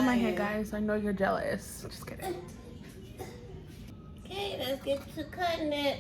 at my hair, guys. I know you're jealous. Just kidding. Okay, let's get to cutting it.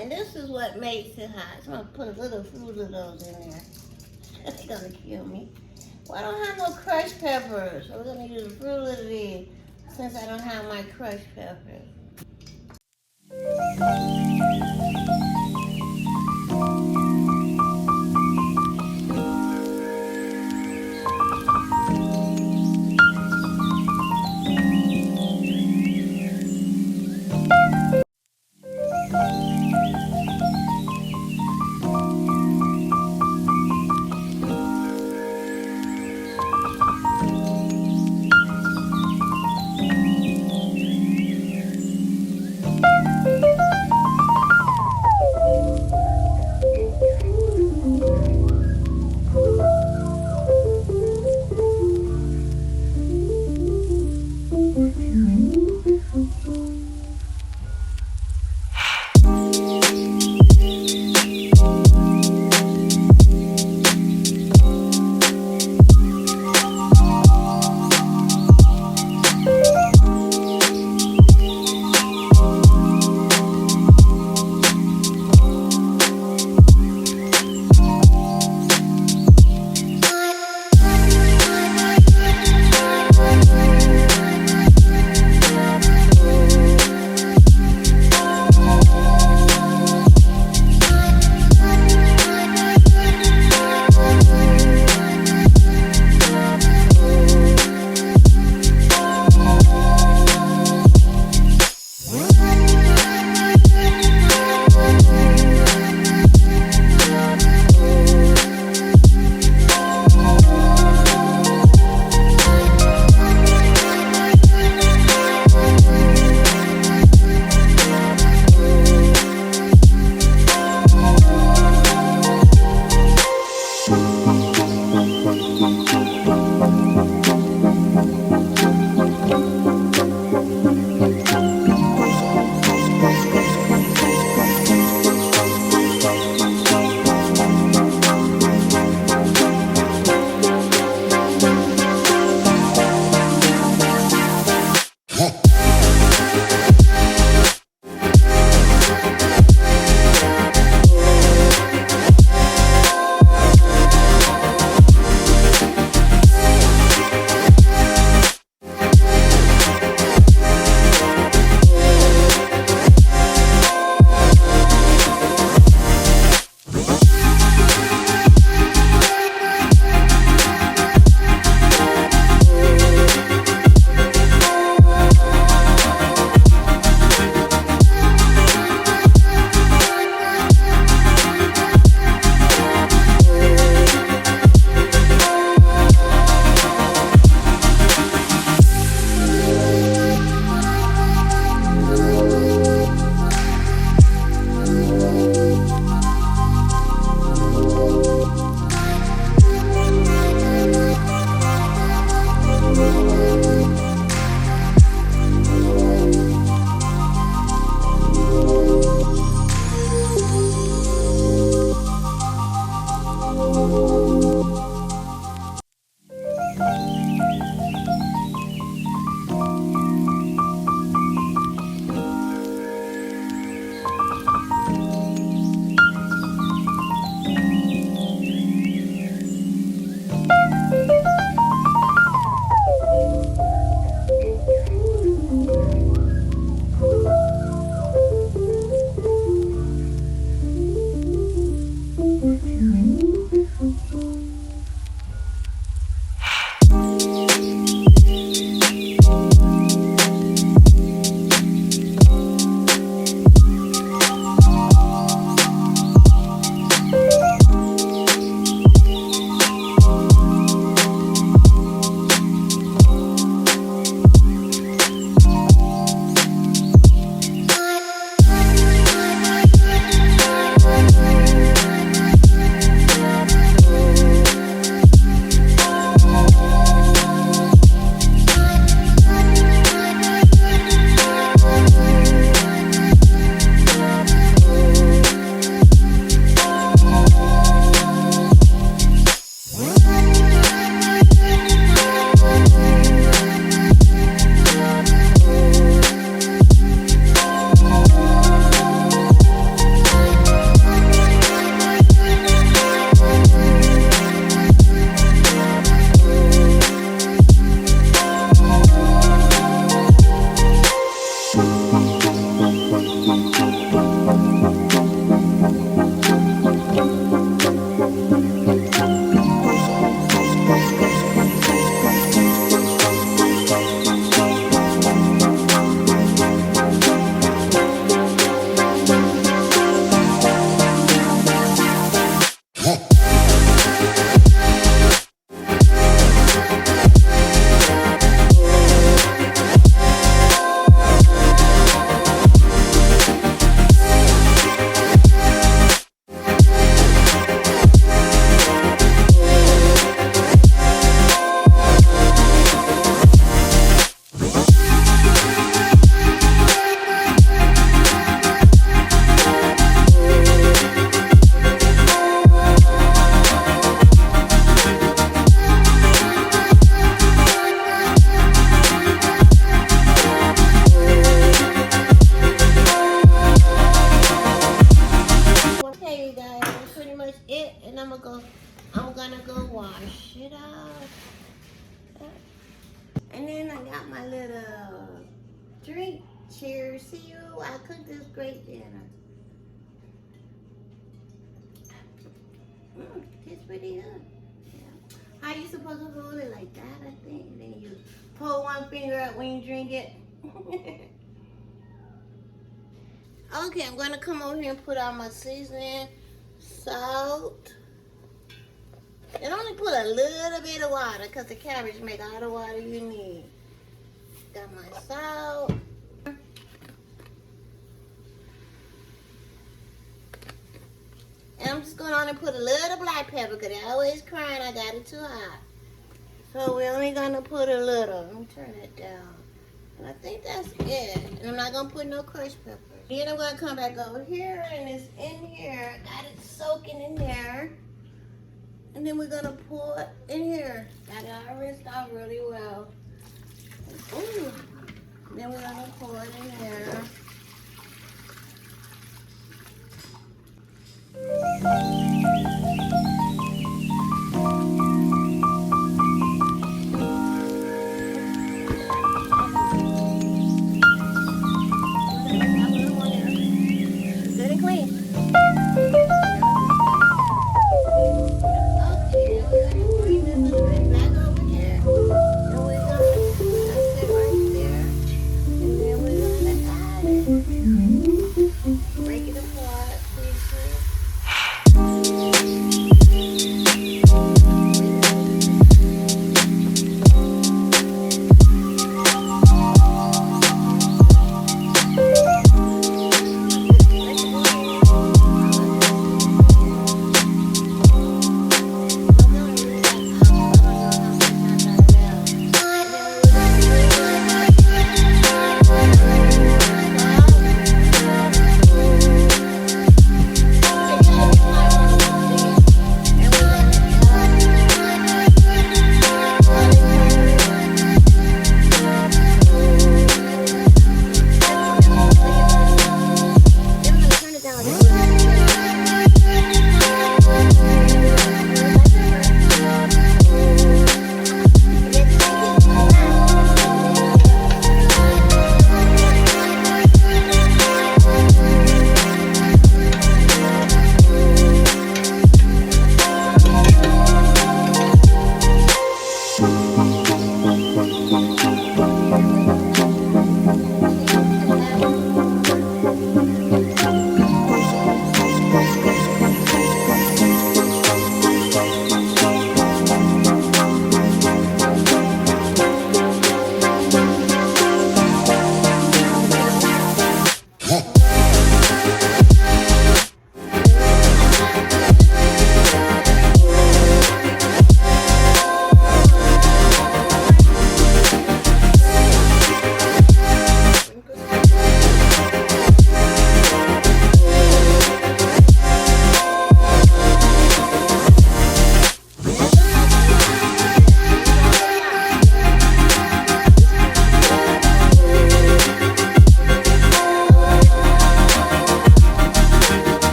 And this is what makes it hot. So I'm gonna put a little Fruit of those in there. They're gonna kill me. Well, I don't have no crushed peppers. So we're gonna use Fruit of these since I don't have my crushed peppers. And then I got my little drink. Cheers to you. I cooked this great dinner. Tastes pretty good. Yeah. How you supposed to hold it like that, I think? Then you pull one finger out when you drink it. Okay, I'm gonna come over here and put on my seasoning, salt. And only put a little bit of water because the cabbage make all the water you need. Got my salt. And I'm just going on and put a little black pepper because they're always crying I got it too hot. So we're only going to put a little. Let me turn it down. And I think that's it. And I'm not going to put no crushed pepper. Then I'm going to come back over here and it's in here. Got it soaking in there. And then we're going to pour it in here. Got it all rinsed off really well. Ooh. Then we're going to pour it in there. Good and clean.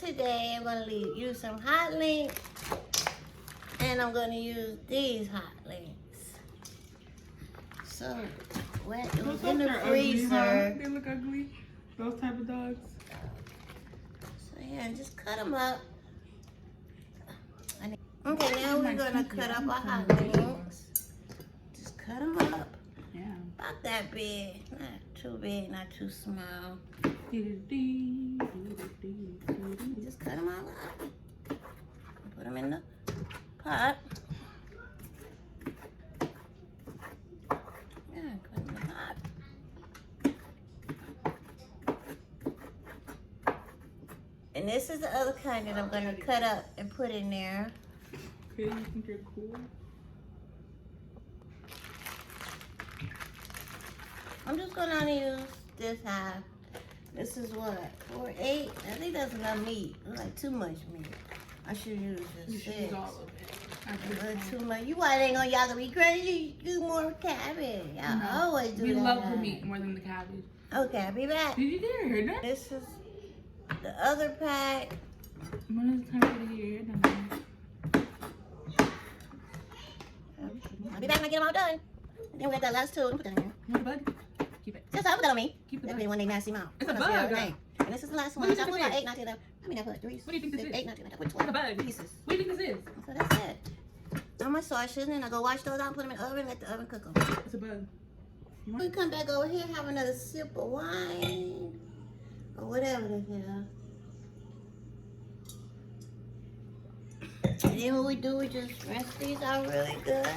Today I'm going to use some hot links and I'm going to use these hot links. So, wet it was in the freezer. Ugly, huh? They look ugly, those type of dogs. So yeah, just cut them up. Okay, now we're going to cut up our hot links. Just cut them up. Yeah. About that big. Not too big, not too small. Just cut them all up. Put them in in the pot. Yeah, put in the pot. And this is the other kind that I'm gonna cut up and put in there. Okay, you think you're cool? I'm just gonna use this half. This is what? 4, 8? I think that's enough meat. It's like too much meat. I should use this. You should use all of it. Too much. You why ain't y'all gonna be crazy? You do more cabbage. Y'all always do we that. We love the meat more than the cabbage. Okay, I'll be back. Did you get your hair done? This is the other pack. When is it time for you to get your hair done? I'll be back when I get them all done. And then we got that last two. Put that in here. You want the bug? Keep it. Just put that on me. Keep the That'd bug. be one they nasty mouth. It's a bug. And this is the last one. What do I you put think about this 8, 9, 10, 11. I mean, I put 3, What do you think this 6, is? 8, 9, 10, I put It's a 12 bug. pieces. What do you think this is? So that's it. Now my sausages, and I go wash those out and put them in the oven, let the oven cook them. It's a bug. You We want? come back over here, have another sip of wine, or whatever the hell. And then what we do, we just rinse these out really good.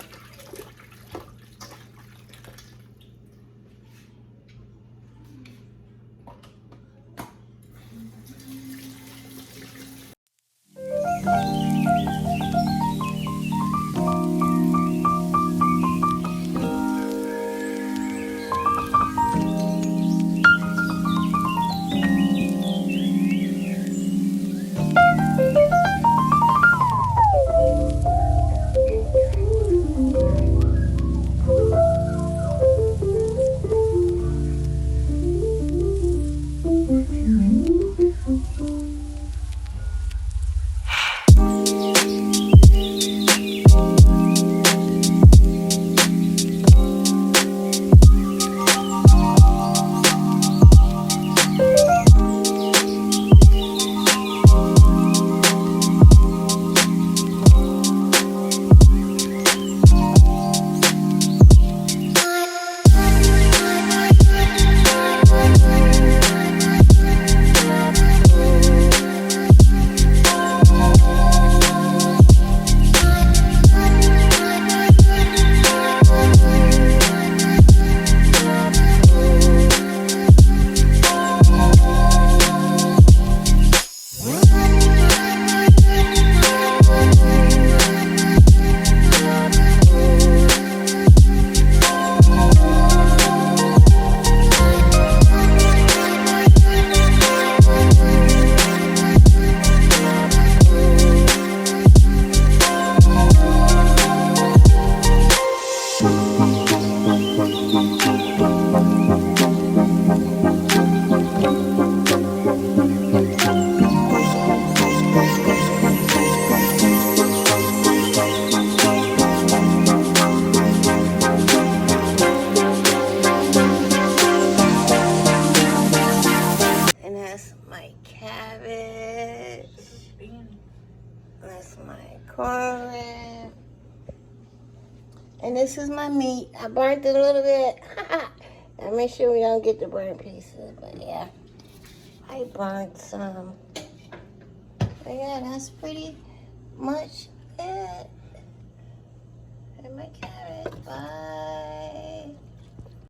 Cabbage. That's my cornbread. And this is my meat. I burnt it a little bit. I make sure we don't get the burnt pieces, but yeah. I burnt some. But yeah, that's pretty much it. And my cabbage. Bye.